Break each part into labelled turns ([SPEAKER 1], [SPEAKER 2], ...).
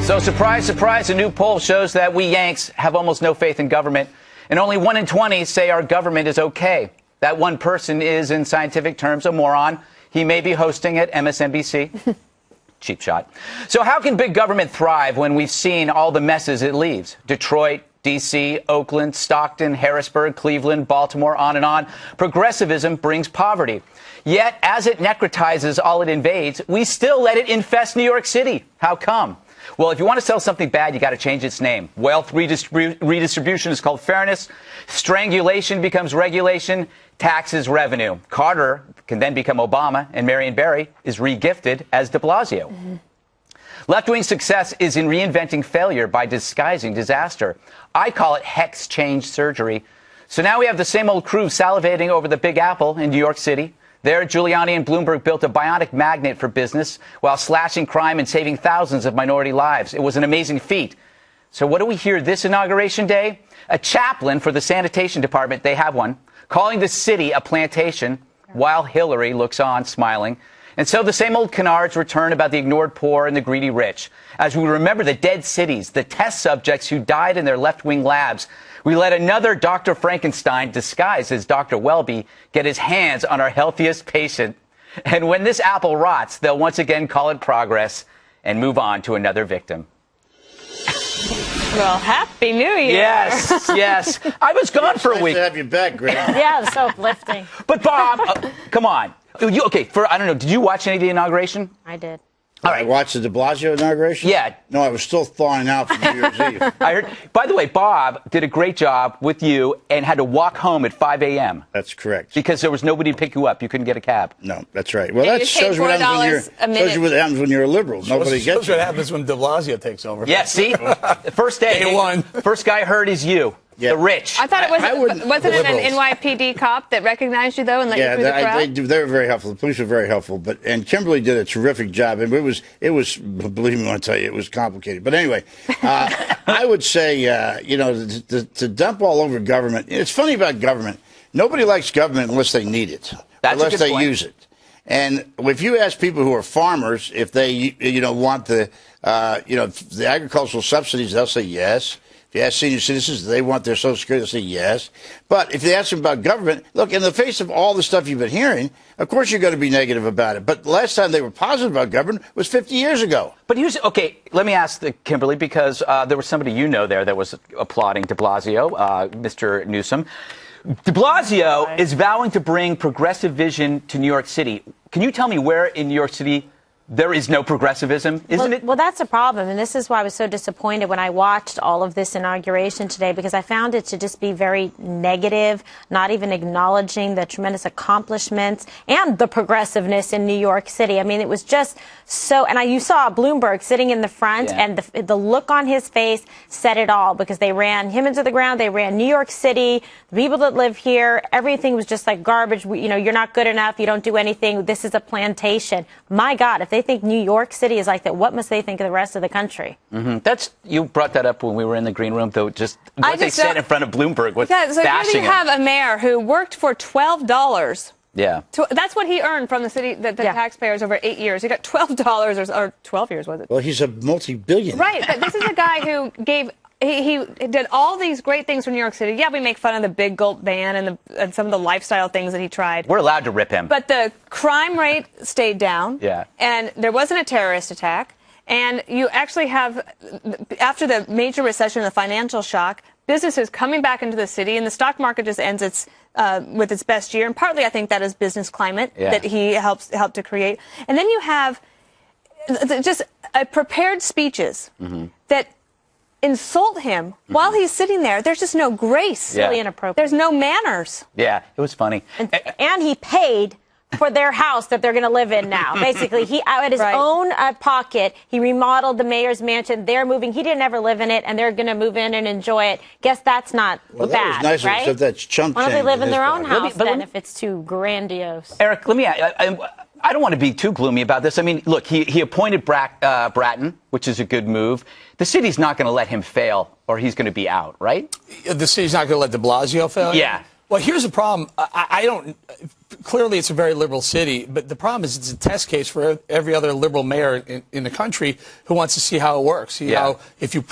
[SPEAKER 1] So surprise, surprise, a new poll shows that we Yanks have almost no faith in government, and only 1 in 20 say our government is okay. That one person is, in scientific terms, a moron. He may be hosting at MSNBC. Cheap shot. So how can big government thrive when we've seen all the messes it leaves? Detroit, D.C., Oakland, Stockton, Harrisburg, Cleveland, Baltimore, on and on. Progressivism brings poverty. Yet, as it necrotizes all it invades, we still let it infest New York City. How come? Well, if you want to sell something bad, you got to change its name. Wealth redistribution is called fairness. Strangulation becomes regulation. Taxes revenue. Carter can then become Obama, and Marion Barry is re-gifted as de Blasio. Mm-hmm. Left-wing success is in reinventing failure by disguising disaster. I call it hex change surgery. So now we have the same old crew salivating over the Big Apple in New York City. There, Giuliani and Bloomberg built a bionic magnet for business while slashing crime and saving thousands of minority lives. It was an amazing feat. So what do we hear this inauguration day? A chaplain for the sanitation department, they have one, calling the city a plantation while Hillary looks on, smiling. And so the same old canards return about the ignored poor and the greedy rich. As we remember the dead cities, the test subjects who died in their left-wing labs, we let another Dr. Frankenstein, disguised as Dr. Welby, get his hands on our healthiest patient. And when this apple rots, they'll once again call it progress and move on to another victim.
[SPEAKER 2] Well, Happy New Year.
[SPEAKER 1] Yes, yes. I was gone for a week.
[SPEAKER 3] Nice to have you back, Greg.
[SPEAKER 2] Yeah, it's so uplifting.
[SPEAKER 1] But Bob, come on. Okay, I don't know, did you watch any of the inauguration?
[SPEAKER 2] I did.
[SPEAKER 1] All right.
[SPEAKER 3] I watched the de Blasio inauguration?
[SPEAKER 1] Yeah.
[SPEAKER 3] No, I was still thawing out from New Year's Eve.
[SPEAKER 1] I heard. By the way, Bob did a great job with you and had to walk home at 5 a.m.
[SPEAKER 3] That's correct.
[SPEAKER 1] Because there was nobody to pick you up. You couldn't get a cab.
[SPEAKER 3] No, that's right. Well,
[SPEAKER 2] And
[SPEAKER 3] that
[SPEAKER 2] you
[SPEAKER 3] shows
[SPEAKER 2] paid
[SPEAKER 3] what happens when you're a liberal. Nobody gets
[SPEAKER 4] what happens when de Blasio takes over.
[SPEAKER 1] Yeah, see? The first day.
[SPEAKER 4] Day one.
[SPEAKER 1] First guy heard is you.
[SPEAKER 3] Yeah.
[SPEAKER 1] The rich.
[SPEAKER 2] I thought it wasn't it an
[SPEAKER 4] liberals.
[SPEAKER 2] NYPD cop that recognized you, though, and let you through the crowd?
[SPEAKER 3] They were very helpful. The police were very helpful. And Kimberly did a terrific job. And it was, believe me when I tell you, it was complicated. But anyway, I would say, to dump all over government. It's funny about government. Nobody likes government unless they need it. Unless they use it. And if you ask people who are farmers if they, want the agricultural subsidies, they'll say yes. If you ask senior citizens, do they want their Social Security? They'll say yes. But if they ask them about government, look, in the face of all the stuff you've been hearing, of course you're going to be negative about it. But the last time they were positive about government was 50 years ago.
[SPEAKER 1] But okay, let me ask Kimberly, because there was somebody there that was applauding de Blasio, Mr. Newsom. De Blasio is vowing to bring progressive vision to New York City. Can you tell me where in New York City there is no progressivism, isn't it?
[SPEAKER 5] Well, that's a problem, and this is why I was so disappointed when I watched all of this inauguration today, because I found it to just be very negative, not even acknowledging the tremendous accomplishments and the progressiveness in New York City. I mean, it was just so, and you saw Bloomberg sitting in the front, and the look on his face said it all, because they ran him into the ground, they ran New York City, the people that live here, everything was just like garbage. You're not good enough, you don't do anything, this is a plantation. My God, if they think New York City is like that, what must they think of the rest of the country?
[SPEAKER 1] Mm-hmm. You brought that up when we were in the green room, though. Just what they said in front of Bloomberg was
[SPEAKER 2] so
[SPEAKER 1] bashing
[SPEAKER 2] here you have a mayor who worked for $12.
[SPEAKER 1] Yeah.
[SPEAKER 2] That's what he earned from the city, the taxpayers over 8 years. He got $12 or 12 years, was it?
[SPEAKER 3] Well, he's a multi-billionaire.
[SPEAKER 2] Right, but this is a guy who gave. He did all these great things for New York City. Yeah, we make fun of the big gulp ban and some of the lifestyle things that he tried.
[SPEAKER 1] We're allowed to rip him.
[SPEAKER 2] But the crime rate stayed down.
[SPEAKER 1] Yeah.
[SPEAKER 2] And there wasn't a terrorist attack. And you actually have, after the major recession, the financial shock, businesses coming back into the city, and the stock market just ends with its best year. And partly, I think that is business climate that he helped to create. And then you have just prepared speeches that insult him while he's sitting there. There's just no grace.
[SPEAKER 5] Really inappropriate.
[SPEAKER 2] There's no manners.
[SPEAKER 1] Yeah, it was funny.
[SPEAKER 5] And he paid for their house that they're going to live in now. Basically, he out of his own pocket, he remodeled the mayor's mansion. They're moving. He didn't ever live in it, and they're going to move in and enjoy it. Guess that's not bad,
[SPEAKER 3] that was nice,
[SPEAKER 5] right?
[SPEAKER 3] Except that's chump
[SPEAKER 5] Why don't they
[SPEAKER 3] change
[SPEAKER 5] live in
[SPEAKER 3] his
[SPEAKER 5] their own
[SPEAKER 3] pocket.
[SPEAKER 5] house then if it's too grandiose?
[SPEAKER 1] Eric, let me I don't want to be too gloomy about this. I mean, look, he appointed Bratton, which is a good move. The city's not going to let him fail, or he's going to be out, right?
[SPEAKER 4] The city's not going to let de Blasio fail?
[SPEAKER 1] Yeah.
[SPEAKER 4] Well, here's the problem. I don't. Clearly, it's a very liberal city, but the problem is it's a test case for every other liberal mayor in the country who wants to see how it works. See how if you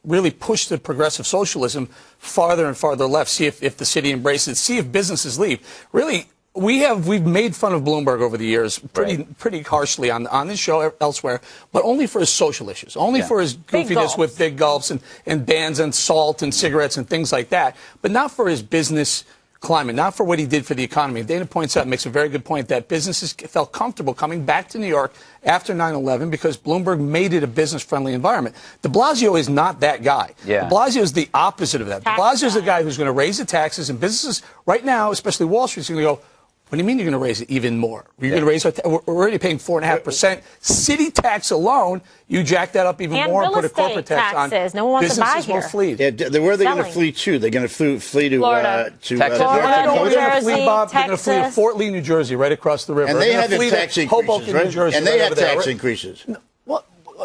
[SPEAKER 4] really push the progressive socialism farther and farther left, see if the city embraces it, see if businesses leave. Really, we've made fun of Bloomberg over the years pretty harshly on this show elsewhere, but only for his social issues, only for his goofiness with big gulps and bans on salt and cigarettes and things like that, but not for his business climate, not for what he did for the economy. Dana points out, makes a very good point, that businesses felt comfortable coming back to New York after 9/11 because Bloomberg made it a business-friendly environment. De Blasio is not that guy. De Blasio is the opposite of that. De Blasio is the guy who's going to raise the taxes, and businesses right now, especially Wall Street, is going to go, what do you mean you're going to raise it even more? You're going to raise we're already paying 4.5%. City tax alone, you jack that up even more and put a corporate tax
[SPEAKER 5] taxes.
[SPEAKER 4] on.
[SPEAKER 5] No one wants to buy
[SPEAKER 4] businesses
[SPEAKER 5] here.
[SPEAKER 4] will flee.
[SPEAKER 3] Yeah, where are they going to flee to? They're going to flee to
[SPEAKER 5] Florida.
[SPEAKER 1] Texas.
[SPEAKER 5] Florida, New Jersey,
[SPEAKER 4] They're going to flee to
[SPEAKER 5] Texas.
[SPEAKER 4] Fort Lee, New Jersey, right across the river.
[SPEAKER 3] And they have tax increases,
[SPEAKER 4] Hoboken,
[SPEAKER 3] right?
[SPEAKER 4] New Jersey,
[SPEAKER 3] And they
[SPEAKER 4] right
[SPEAKER 3] have
[SPEAKER 4] over there,
[SPEAKER 3] tax
[SPEAKER 4] right?
[SPEAKER 3] increases.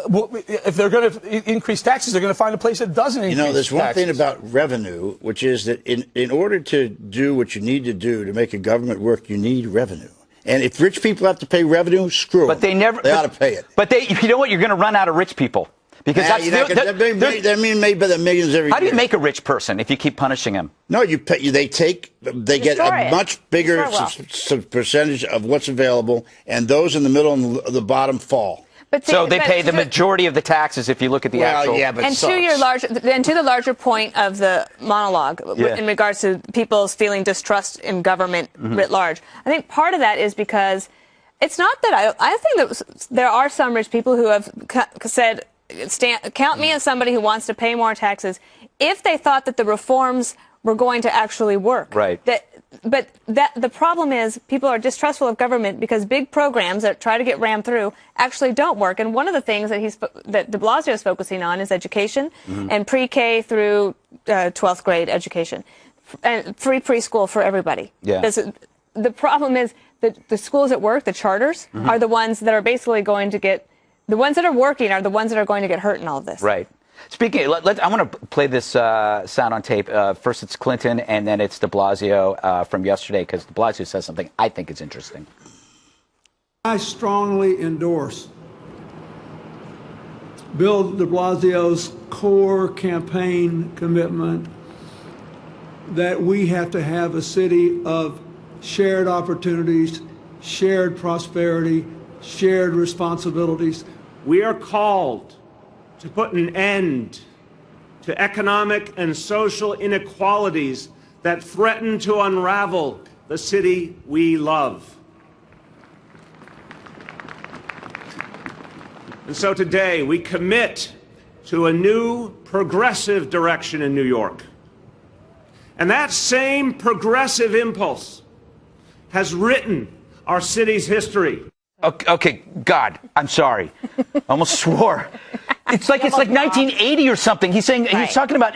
[SPEAKER 4] Well, if they're going to increase taxes, they're going to find a place that doesn't increase taxes.
[SPEAKER 3] There's one thing about revenue, which is that in order to do what you need to do to make a government work, you need revenue. And if rich people have to pay revenue, screw them.
[SPEAKER 1] They ought
[SPEAKER 3] to pay it.
[SPEAKER 1] But you know what? You're going to run out of rich people. Because
[SPEAKER 3] they're being made by the millions every year.
[SPEAKER 1] How do you make a rich person if you keep punishing them?
[SPEAKER 3] No, they get a much bigger percentage of what's available, and those in the middle and the bottom fall.
[SPEAKER 1] So they pay the majority of the taxes if you look at the actual.
[SPEAKER 2] And to the larger point of the monologue in regards to people's feeling distrust in government writ large, I think part of that is because it's not that I think that there are some rich people who have said, count me as somebody who wants to pay more taxes if they thought that the reforms were going to actually work.
[SPEAKER 1] Right.
[SPEAKER 2] But the problem is people are distrustful of government because big programs that try to get rammed through actually don't work. And one of the things that de Blasio is focusing on is education and pre-K through 12th grade education and free preschool for everybody. The problem is that the schools at work, the charters, are the ones that are basically going to get the ones that are working are the ones that are going to get hurt in all of this.
[SPEAKER 1] Right. Speaking, I want to play this sound on tape. First, it's Clinton, and then it's de Blasio from yesterday, because de Blasio says something I think is interesting.
[SPEAKER 6] I strongly endorse Bill de Blasio's core campaign commitment that we have to have a city of shared opportunities, shared prosperity, shared responsibilities.
[SPEAKER 7] We are called to put an end to economic and social inequalities that threaten to unravel the city we love. And so today we commit to a new progressive direction in New York. And that same progressive impulse has written our city's history.
[SPEAKER 1] Okay, God, I'm sorry. Almost swore. It's like 1980 or something. He's saying he's talking about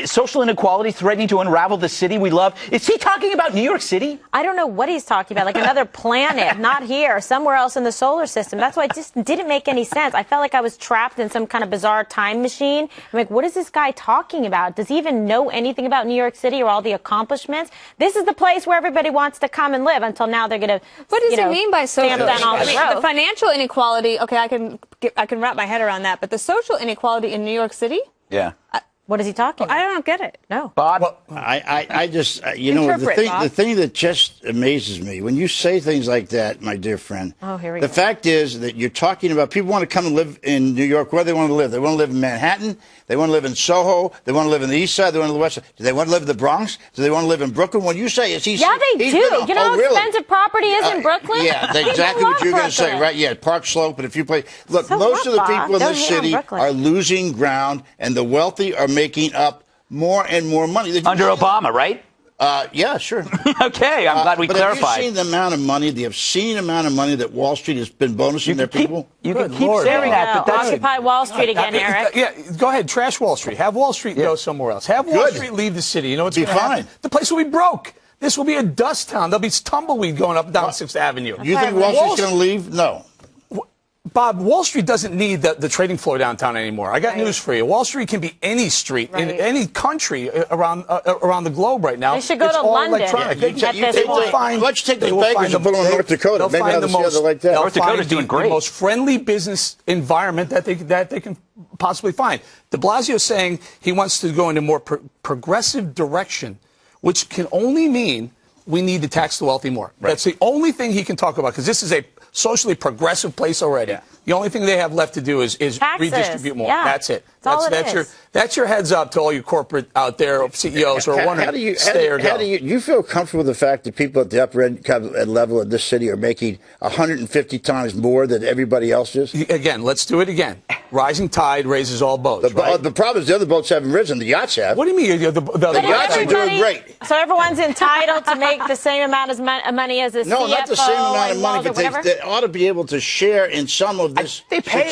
[SPEAKER 1] social inequality threatening to unravel the city we love. Is he talking about New York City?
[SPEAKER 5] I don't know what he's talking about. Like another planet, not here, somewhere else in the solar system. That's why it just didn't make any sense. I felt like I was trapped in some kind of bizarre time machine. I'm like, what is this guy talking about? Does he even know anything about New York City or all the accomplishments? This is the place where everybody wants to come and live. Until now, they're going to.
[SPEAKER 2] What does he mean by social?
[SPEAKER 5] The
[SPEAKER 2] financial inequality. Okay, I can wrap my head around that. But the social inequality in New York City?
[SPEAKER 1] Yeah.
[SPEAKER 5] What is he talking about?
[SPEAKER 2] I don't get it.
[SPEAKER 5] No.
[SPEAKER 1] Bob?
[SPEAKER 3] Well, I just, the thing that just amazes me, when you say things like that, my dear friend, the fact is that you're talking about people want to come and live in New York. Where do they want to live? They want to live in Manhattan. They want to live in Soho. They want to live in the East Side. They want to live in the West Side. Do they want to live in the Bronx? Do they want to live in Brooklyn? When you say it's
[SPEAKER 5] Yeah, they do. You know how expensive property is in Brooklyn?
[SPEAKER 3] Yeah, that's exactly what you're going to say, right? Yeah, Park Slope. And if you play, look, most of the people in this city are losing ground, and the wealthy are making up more and more money.
[SPEAKER 1] Under Obama, right?
[SPEAKER 3] Yeah, sure.
[SPEAKER 1] Okay, I'm glad we clarified.
[SPEAKER 3] Have you seen the amount of money, the obscene amount of money that Wall Street has been bonusing their people?
[SPEAKER 1] You can keep saying that, but that's
[SPEAKER 5] Occupy Wall Street again, Eric.
[SPEAKER 4] Yeah, go ahead, trash Wall Street. Have Wall Street go somewhere else. Have Wall Street leave the city. You know what's going to happen? The place will be broke. This will be a dust town. There'll be tumbleweed going up and down 6th Avenue.
[SPEAKER 3] You think Wall Street's going to leave? No.
[SPEAKER 4] Bob, Wall Street doesn't need the trading floor downtown anymore. I got news for you. Wall Street can be any street in any country around the globe right now.
[SPEAKER 5] They should go
[SPEAKER 4] it's
[SPEAKER 5] to
[SPEAKER 4] all
[SPEAKER 5] London.
[SPEAKER 4] Electronic.
[SPEAKER 3] Let's take the bankers and put them in North Dakota. Maybe they'll see how they like that.
[SPEAKER 4] North
[SPEAKER 1] Dakota's doing great.
[SPEAKER 4] The most friendly business environment that they can possibly find. De Blasio is saying he wants to go in a more progressive direction, which can only mean we need to tax the wealthy more. Right. That's the only thing he can talk about, because this is a socially progressive place already. Yeah. The only thing they have left to do is redistribute more.
[SPEAKER 5] Yeah.
[SPEAKER 4] That's it.
[SPEAKER 5] That's
[SPEAKER 4] your heads up to all you corporate out there, CEOs who are wondering, stay or go.
[SPEAKER 3] Do you feel comfortable with the fact that people at the upper end level of this city are making 150 times more than everybody else is?
[SPEAKER 4] Again, let's do it again. Rising tide raises all boats.
[SPEAKER 3] The problem is the other boats haven't risen. The yachts have.
[SPEAKER 4] What do you mean?
[SPEAKER 3] The yachts are doing great.
[SPEAKER 5] So everyone's entitled to make the same amount of money as a CFO.
[SPEAKER 3] No, not the same amount of money, but they ought to be able to share in some of this.
[SPEAKER 1] They pay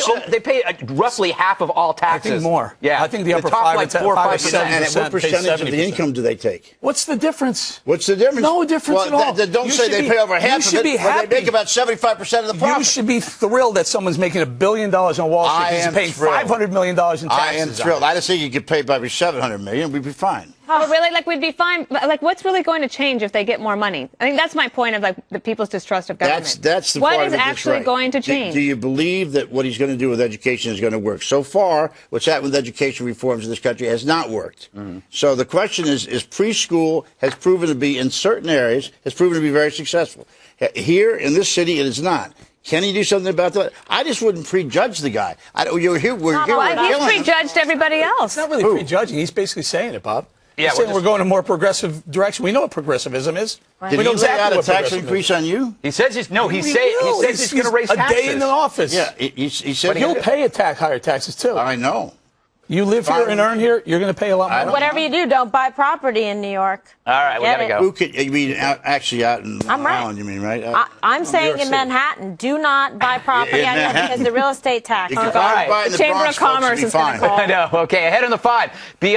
[SPEAKER 1] roughly half of all taxes.
[SPEAKER 4] I think more.
[SPEAKER 1] Yeah,
[SPEAKER 4] I think the upper
[SPEAKER 1] top
[SPEAKER 4] 5
[SPEAKER 1] like
[SPEAKER 4] to
[SPEAKER 1] 4 or 5
[SPEAKER 3] 7%. And what percentage of the income do they take?
[SPEAKER 4] What's the difference?
[SPEAKER 3] What's the difference?
[SPEAKER 4] No difference at all.
[SPEAKER 3] Don't say they pay over half of it, but they make about 75% of the profit.
[SPEAKER 4] You should be thrilled that someone's making $1 billion on Wall Street because he's paying $500 million in taxes.
[SPEAKER 3] I am thrilled. I just think you could pay probably $700 million. We'd be fine.
[SPEAKER 2] Oh, really? Like, we'd be fine. But, like, what's really going to change if they get more money? I think that's my point of, like, the people's distrust of government.
[SPEAKER 3] That's the
[SPEAKER 2] what
[SPEAKER 3] part
[SPEAKER 2] is
[SPEAKER 3] of it
[SPEAKER 2] actually
[SPEAKER 3] right.
[SPEAKER 2] going to change?
[SPEAKER 3] Do you believe that what he's going to do with education is going to work? So far, what's happened with education reforms in this country has not worked. Mm-hmm. So the question is preschool has proven to be, in certain areas, has proven to be very successful. Here in this city, it is not. Can he do something about that? I just wouldn't prejudge the guy. We're
[SPEAKER 2] he's prejudged everybody else.
[SPEAKER 4] It's not really prejudging. He's basically saying it, Bob.
[SPEAKER 1] Yeah,
[SPEAKER 4] we're going a more progressive direction. We know what progressivism is.
[SPEAKER 3] Right. Did he lay out a tax increase on you?
[SPEAKER 1] He says he's going to raise taxes.
[SPEAKER 4] A day in the office.
[SPEAKER 3] Yeah, he said
[SPEAKER 4] he'll pay higher taxes too.
[SPEAKER 3] I know.
[SPEAKER 4] You live here and earn here, you're going to pay a lot more.
[SPEAKER 5] Whatever you do, don't buy property in New York.
[SPEAKER 1] All right, we got to go.
[SPEAKER 3] You mean actually out in Long Island, you mean, right?
[SPEAKER 5] I'm saying in Manhattan, do not buy property out here because the real estate tax.
[SPEAKER 2] The Chamber of Commerce is going to call.
[SPEAKER 1] I know. Okay, ahead on the 5.